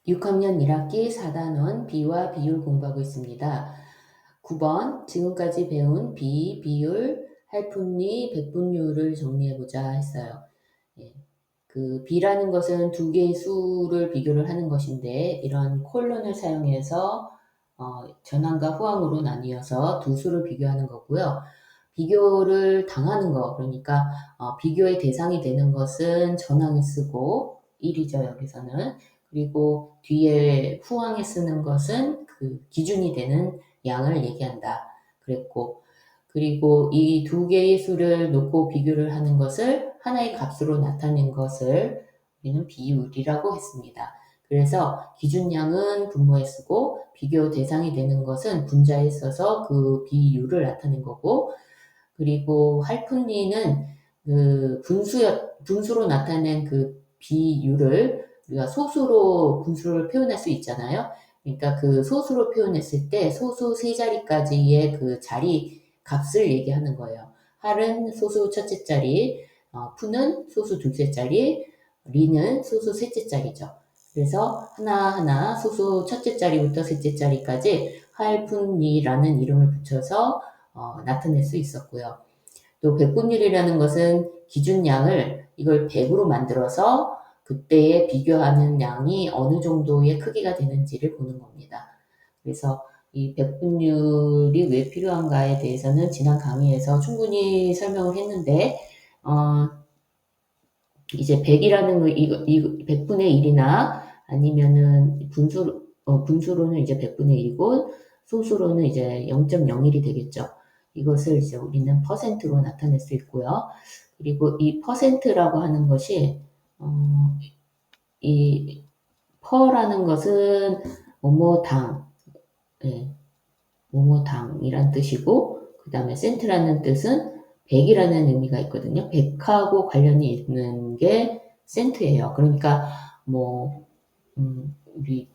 6학년 1학기 4단원 비와 비율 공부하고 있습니다. 9번 지금까지 배운 비, 비율, 할품리, 백분율을 정리해보자 했어요. 예, 그 비라는 것은 두 개의 수를 비교를 하는 것인데 이런 콜론을 사용해서 전항과 후항으로 나뉘어서 두 수를 비교하는 거고요. 비교를 당하는 거, 그러니까 비교의 대상이 되는 것은 전항에 쓰고 1이죠, 여기서는. 그리고 뒤에 후항에 쓰는 것은 그 기준이 되는 양을 얘기한다. 그랬고, 그리고 이 두 개의 수를 놓고 비교를 하는 것을 하나의 값으로 나타낸 것을 우리는 비율이라고 했습니다. 그래서 기준량은 분모에 쓰고 비교 대상이 되는 것은 분자에 써서 그 비율을 나타낸 거고, 그리고 할픈리는 그 분수로 나타낸 그 비율을 우리가 소수로 분수를 표현할 수 있잖아요. 그러니까 그 소수로 표현했을 때 소수 세 자리까지의 그 자리 값을 얘기하는 거예요. 할은 소수 첫째 자리, 푸는 소수 둘째 자리, 리는 소수 셋째 자리죠. 그래서 하나하나 소수 첫째 자리부터 셋째 자리까지 할푼리라는 이름을 붙여서 나타낼 수 있었고요. 또 백분율이라는 것은 기준량을 이걸 100으로 만들어서 그때에 비교하는 양이 어느 정도의 크기가 되는지를 보는 겁니다. 그래서 이 백분율이 왜 필요한가에 대해서는 지난 강의에서 충분히 설명을 했는데 이제 100이라는 거, 이거 100분의 1이나 아니면은 분수로는 이제 100분의 1이고 소수로는 이제 0.01이 되겠죠. 이것을 이제 우리는 퍼센트로 나타낼 수 있고요. 그리고 이 퍼센트라고 하는 것이, 이 퍼라는 것은 뭐뭐당, 예, 뭐뭐당이란 뜻이고, 그 다음에 센트라는 뜻은 100이라는 의미가 있거든요. 100하고 관련이 있는 게 센트예요. 그러니까 우리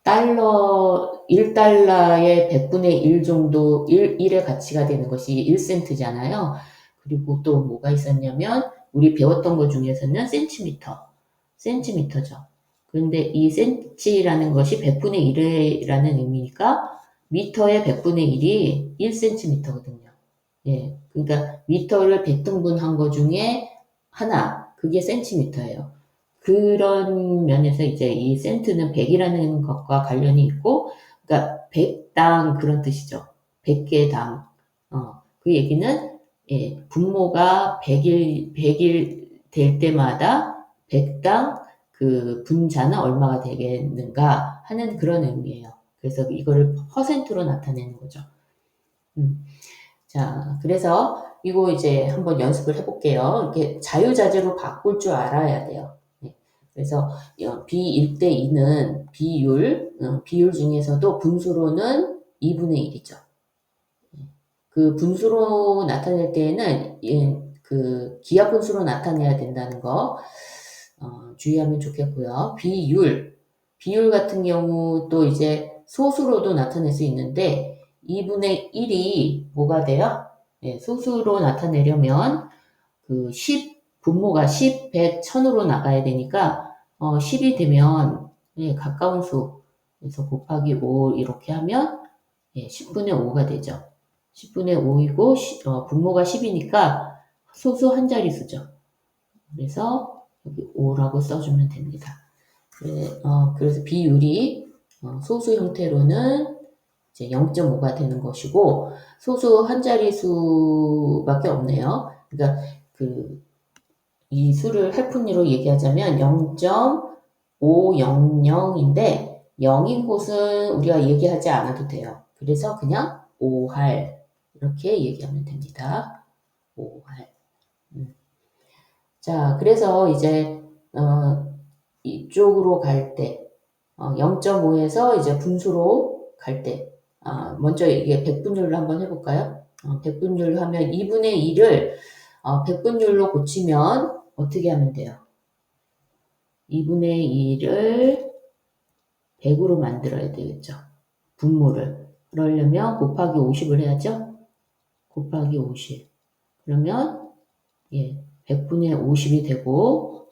달러, 1달러의 100분의 1 정도, 1의 가치가 되는 것이 1센트잖아요. 그리고 또 뭐가 있었냐면, 우리 배웠던 것 중에서는 센티미터죠. 그런데 이 센치라는 것이 100분의 1이라는 의미니까, 미터의 100분의 1이 1cm거든요. 예. 그러니까 미터를 100등분한 것 중에 하나, 그게 센티미터예요. 그런 면에서 이제 이 센트는 100이라는 것과 관련이 있고, 그러니까 100당 그런 뜻이죠. 100개당. 그 얘기는, 예, 분모가 100일 될 때마다 100당 그 분자는 얼마가 되겠는가 하는 그런 의미예요. 그래서 이거를 퍼센트로 나타내는 거죠. 자, 그래서 이거 이제 한번 연습을 해볼게요. 이렇게 자유자재로 바꿀 줄 알아야 돼요. 네. 그래서 B 1대 2는 비율 중에서도 분수로는 2분의 1이죠. 그 분수로 나타낼 때에는 그 기하 분수로 나타내야 된다는 거 주의하면 좋겠고요. 비율 같은 경우도 이제 소수로도 나타낼 수 있는데 2분의 1이 뭐가 돼요? 네, 소수로 나타내려면 그 10, 분모가 10, 100, 1000으로 나가야 되니까 10이 되면 가까운 수, 그래서 곱하기 5 이렇게 하면 10분의 5가 되죠. 10분의 5이고 분모가 10이니까 소수 한 자릿수죠. 그래서 여기 5라고 써주면 됩니다. 그래서 비율이 소수 형태로는 이제 0.5가 되는 것이고 소수 한 자릿수밖에 없네요. 그러니까 이 수를 할푼리로 얘기하자면 0.500인데 0인 곳은 우리가 얘기하지 않아도 돼요. 그래서 그냥 5할 이렇게 얘기하면 됩니다. 5할. 자, 그래서 이제 이쪽으로 갈 때 0.5에서 이제 분수로 갈 때 먼저 이게 백분율로 한번 해볼까요? 백분율 하면 2분의 1을 백분율로 고치면 어떻게 하면 돼요? 2분의 1을 100으로 만들어야 되겠죠. 분모를. 그러려면 곱하기 50을 해야죠. 곱하기 50. 그러면 100분의 50이 되고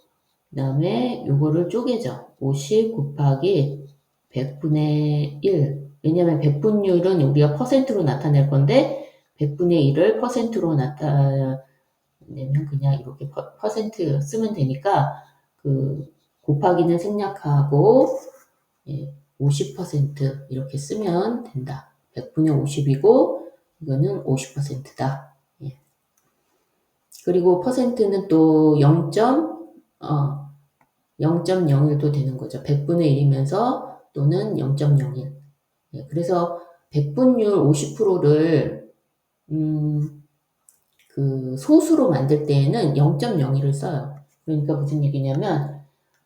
그 다음에 요거를 쪼개죠. 50 곱하기 100분의 1. 왜냐면 100분율은 우리가 퍼센트로 나타낼 건데 100분의 1을 퍼센트로 나타내면 그냥 이렇게 퍼센트 쓰면 되니까 그 곱하기는 생략하고 50% 이렇게 쓰면 된다. 100분의 50이고 이거는 50%다. 그리고 퍼센트는 또 0.01도 되는 거죠. 100분의 1이면서 또는 0.01. 그래서 백분율 50%를 그 소수로 만들 때에는 0.01을 써요. 그러니까 무슨 얘기냐면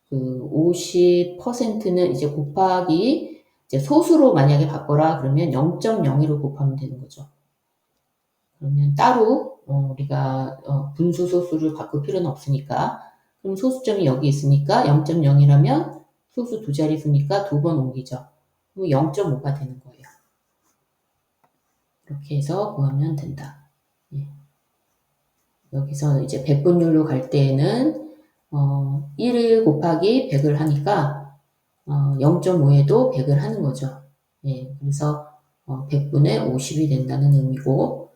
그 50%는 이제 곱하기 이제 소수로 만약에 바꿔라 그러면 0.01로 곱하면 되는 거죠. 그러면 따로 우리가 분수 소수를 바꿀 필요는 없으니까 그럼 소수점이 여기 있으니까 0.0이라면 소수 두 자릿수니까 두 번 옮기죠. 그럼 0.5가 되는 거예요. 이렇게 해서 구하면 된다. 여기서 이제 백분율로 갈 때에는 1 곱하기 100을 하니까 0.5에도 100을 하는 거죠. 그래서 100분의 50이 된다는 의미고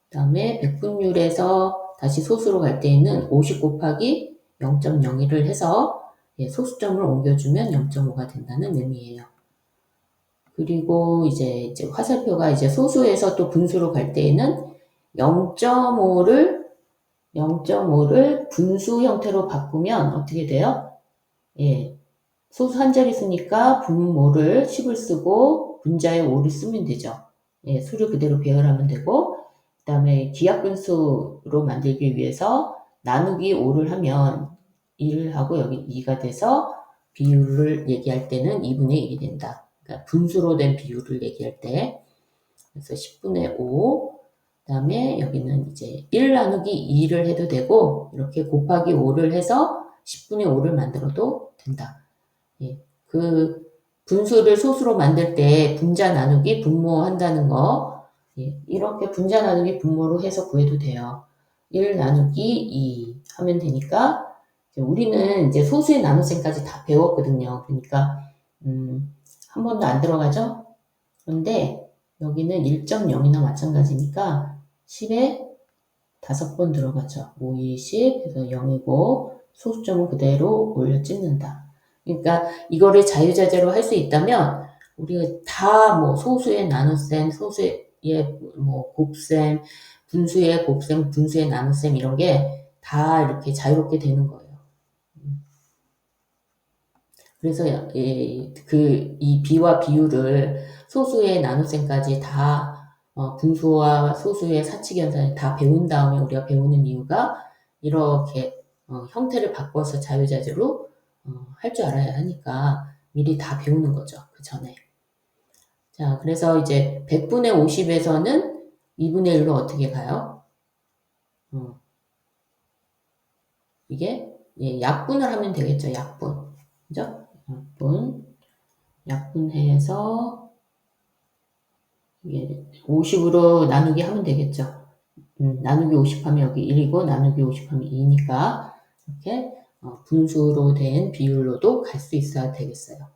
그 다음에 백분율에서 다시 소수로 갈 때에는 50 곱하기 0.01을 해서 소수점을 옮겨주면 0.5가 된다는 의미예요. 그리고 이제 화살표가 이제 소수에서 또 분수로 갈 때에는 0.5를 분수 형태로 바꾸면 어떻게 돼요? 소수 한 자릿수니까 분모를 10을 쓰고 분자에 5를 쓰면 되죠. 수를 그대로 배열하면 되고 그 다음에 기하분수로 만들기 위해서 나누기 5를 하면 1하고 여기 2가 돼서 비율을 얘기할 때는 2분의 1이 된다. 그러니까 분수로 된 비율을 얘기할 때 그래서 10분의 5 그 다음에 여기는 이제 1 나누기 2를 해도 되고 이렇게 곱하기 5를 해서 10분의 5를 만들어도 된다. 그 분수를 소수로 만들 때 분자 나누기 분모 한다는 거 이렇게 분자 나누기 분모로 해서 구해도 돼요. 1 나누기 2 하면 되니까 우리는 이제 소수의 나눗셈까지 다 배웠거든요. 그러니까 한 번도 안 들어가죠? 그런데 여기는 1.0이나 마찬가지니까 10에 5번 들어가죠. 5, 2, 10 해서 0이고 소수점은 그대로 올려 찍는다. 그러니까 이거를 자유자재로 할 수 있다면 우리가 다 뭐 소수의 나눗셈, 소수의 뭐 곱셈, 분수의 곱셈, 분수의 나눗셈 이런 게 다 이렇게 자유롭게 되는 거예요. 그래서 이 비와 비율을 소수의 나눗셈까지 다 분수와 소수의 사칙연산을 다 배운 다음에 우리가 배우는 이유가 이렇게 형태를 바꿔서 자유자재로 할 줄 알아야 하니까 미리 다 배우는 거죠. 그 전에. 자, 그래서 이제 100분의 50에서는 2분의 1로 어떻게 가요? 이게 약분을 하면 되겠죠. 약분. 그죠? 약분해서 이게 50으로 나누기 하면 되겠죠. 나누기 50 하면 여기 1이고 나누기 50 하면 2니까 이렇게 분수로 된 비율로도 갈 수 있어야 되겠어요.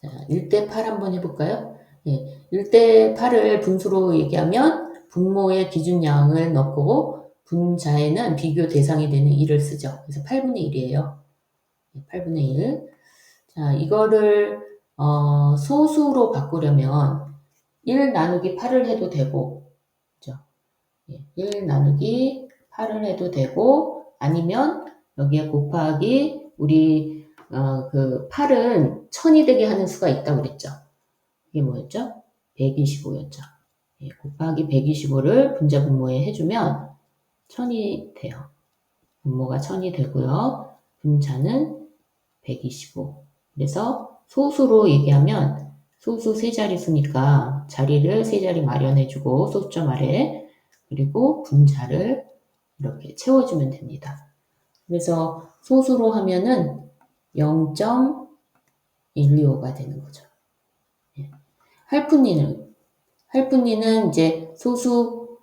자, 1대 8 한번 해볼까요? 1대 8을 분수로 얘기하면 분모의 기준량을 넣고 분자에는 비교 대상이 되는 1을 쓰죠. 그래서 8분의 1이에요. 8분의 1. 자, 이거를 소수로 바꾸려면 1 나누기 8을 해도 되고, 그죠? 1 나누기 8을 해도 되고, 아니면 여기에 곱하기 우리 그 8은 1000이 되게 하는 수가 있다고 그랬죠. 이게 뭐였죠? 125였죠. 곱하기 125를 분자 분모에 해주면 1000이 돼요. 분모가 1000이 되고요. 분자는 125. 그래서 소수로 얘기하면 소수 세 자릿수니까 자리를 세 자리 마련해주고 소수점 아래 그리고 분자를 이렇게 채워주면 됩니다. 그래서 소수로 하면은 0.125가 되는 거죠. 할푼니는 이제 소수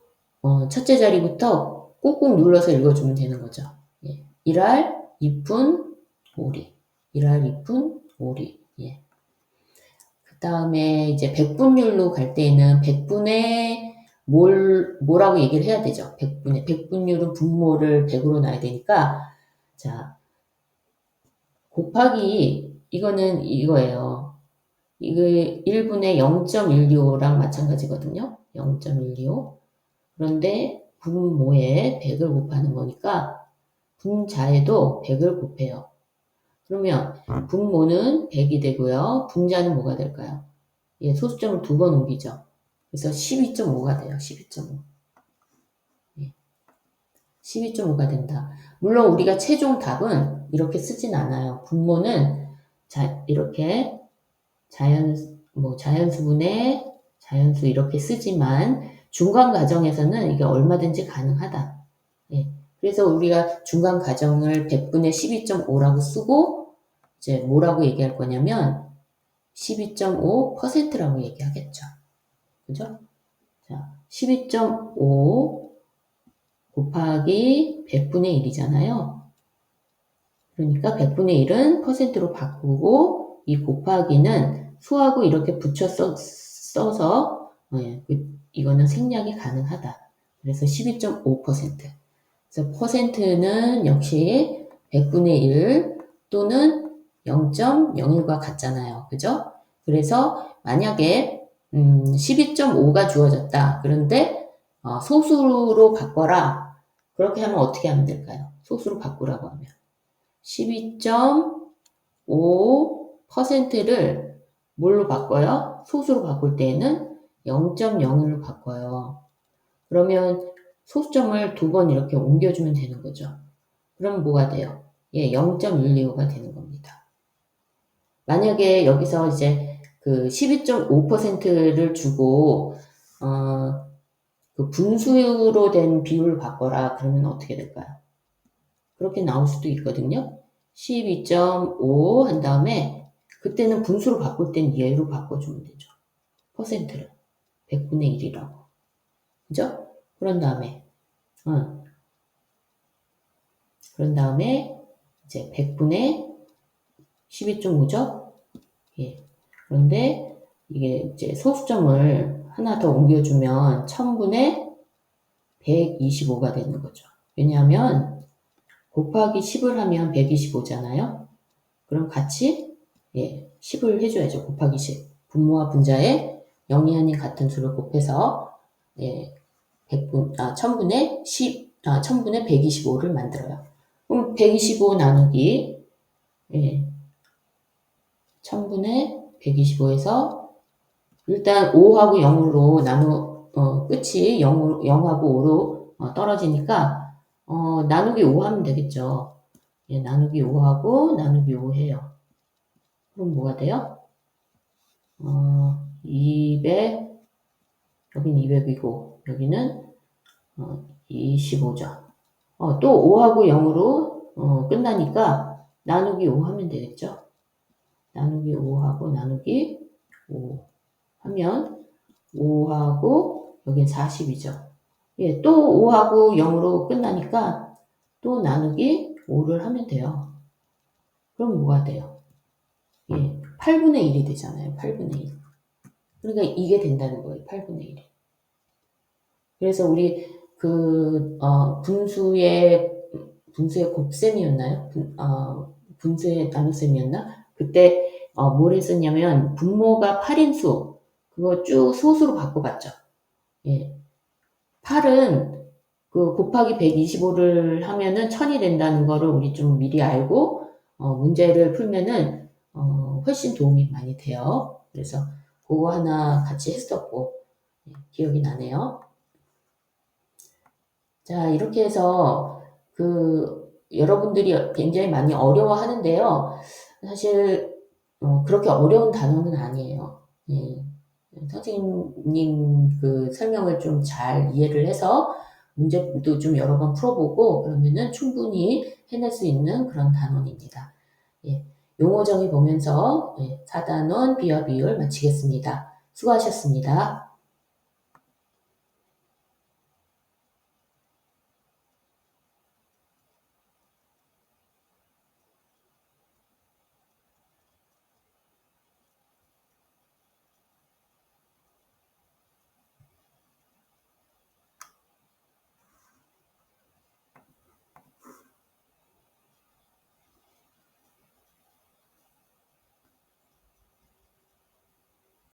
첫째 자리부터 꾹꾹 눌러서 읽어주면 되는 거죠. 1할, 2푼, 5리 1할 2푼 5리. 예. 그 다음에 이제 백분율로 갈 때에는 백분의 뭐라고 얘기를 해야 되죠. 백분율은 분모를 100으로 놔야 되니까, 자, 곱하기, 이거는 이거예요. 이거 1분의 0.125랑 마찬가지거든요. 0.125. 그런데 분모에 100을 곱하는 거니까 분자에도 100을 곱해요. 그러면 분모는 100이 되고요. 분자는 뭐가 될까요? 예, 소수점을 2번 옮기죠. 그래서 12.5가 돼요. 12.5. 예, 12.5가 된다. 물론 우리가 최종 답은 이렇게 쓰진 않아요. 분모는 이렇게 자연수분의 자연수 이렇게 쓰지만 중간 과정에서는 이게 얼마든지 가능하다. 예. 그래서 우리가 중간 과정을 100분의 12.5라고 쓰고 이제 뭐라고 얘기할 거냐면 12.5%라고 얘기하겠죠. 그죠? 자, 12.5 곱하기 100분의 1이잖아요. 그러니까 100분의 1은 퍼센트로 바꾸고 이 곱하기는 수하고 이렇게 붙여 써서 이거는 생략이 가능하다. 그래서 12.5%. 그래서 퍼센트는 역시 100분의 1 또는 0.01과 같잖아요. 그죠? 그래서 만약에 12.5가 주어졌다. 그런데 소수로 바꿔라. 그렇게 하면 어떻게 하면 될까요? 소수로 바꾸라고 하면 12.5%를 뭘로 바꿔요? 소수로 바꿀 때에는 0.01로 바꿔요. 그러면 소수점을 2번 이렇게 옮겨주면 되는 거죠. 그럼 뭐가 돼요? 예, 0.125가 되는 겁니다. 만약에 여기서 이제 그 12.5%를 주고 그 분수로 된 비율을 바꿔라. 그러면 어떻게 될까요? 그렇게 나올 수도 있거든요. 12.5 한 다음에 그때는 분수로 바꿀 땐 얘로 바꿔주면 되죠. 퍼센트를 100분의 1이라고. 그죠? 그런 다음에 이제 100분의 12.5죠? 예. 그런데 이게 이제 소수점을 하나 더 옮겨주면 1000분의 125가 되는 거죠. 왜냐하면 곱하기 10을 하면 125잖아요. 그럼 같이 10을 해줘야죠. 곱하기 10. 분모와 분자에 0이 아닌 같은 수를 곱해서 1000분의 125를 만들어요. 그럼 125 나누기 1000분의 125에서 일단 5하고 0으로 끝이 0하고 5로 떨어지니까 나누기 5 하면 되겠죠. 나누기 5하고 나누기 5 해요. 그럼 뭐가 돼요? 200, 여긴 200이고 여기는 25죠. 또 5하고 0으로 끝나니까 나누기 5 하면 되겠죠. 나누기 5하고 나누기 5 하면 5하고 여긴 40이죠. 예, 또 5하고 0으로 끝나니까 또 나누기 5를 하면 돼요. 그럼 뭐가 돼요? 8분의 1이 되잖아요. 8분의 1. 그러니까 이게 된다는 거예요. 8분의 1이. 그래서 우리 분수의 곱셈이었나요? 분수의 나눗셈이었나? 그때 뭘 했었냐면 분모가 8인수 그거 쭉 소수로 바꿔봤죠. 8은 곱하기 125를 하면은 1000이 된다는 거를 우리 좀 미리 알고 문제를 풀면은 훨씬 도움이 많이 돼요. 그래서 그거 하나 같이 했었고 기억이 나네요. 자, 이렇게 해서 여러분들이 굉장히 많이 어려워하는데요. 사실 그렇게 어려운 단어는 아니에요. 선생님 설명을 좀 잘 이해를 해서 문제도 좀 여러 번 풀어보고 그러면은 충분히 해낼 수 있는 그런 단원입니다. 용어 정의 보면서 4단원 비와 비율 마치겠습니다. 수고하셨습니다.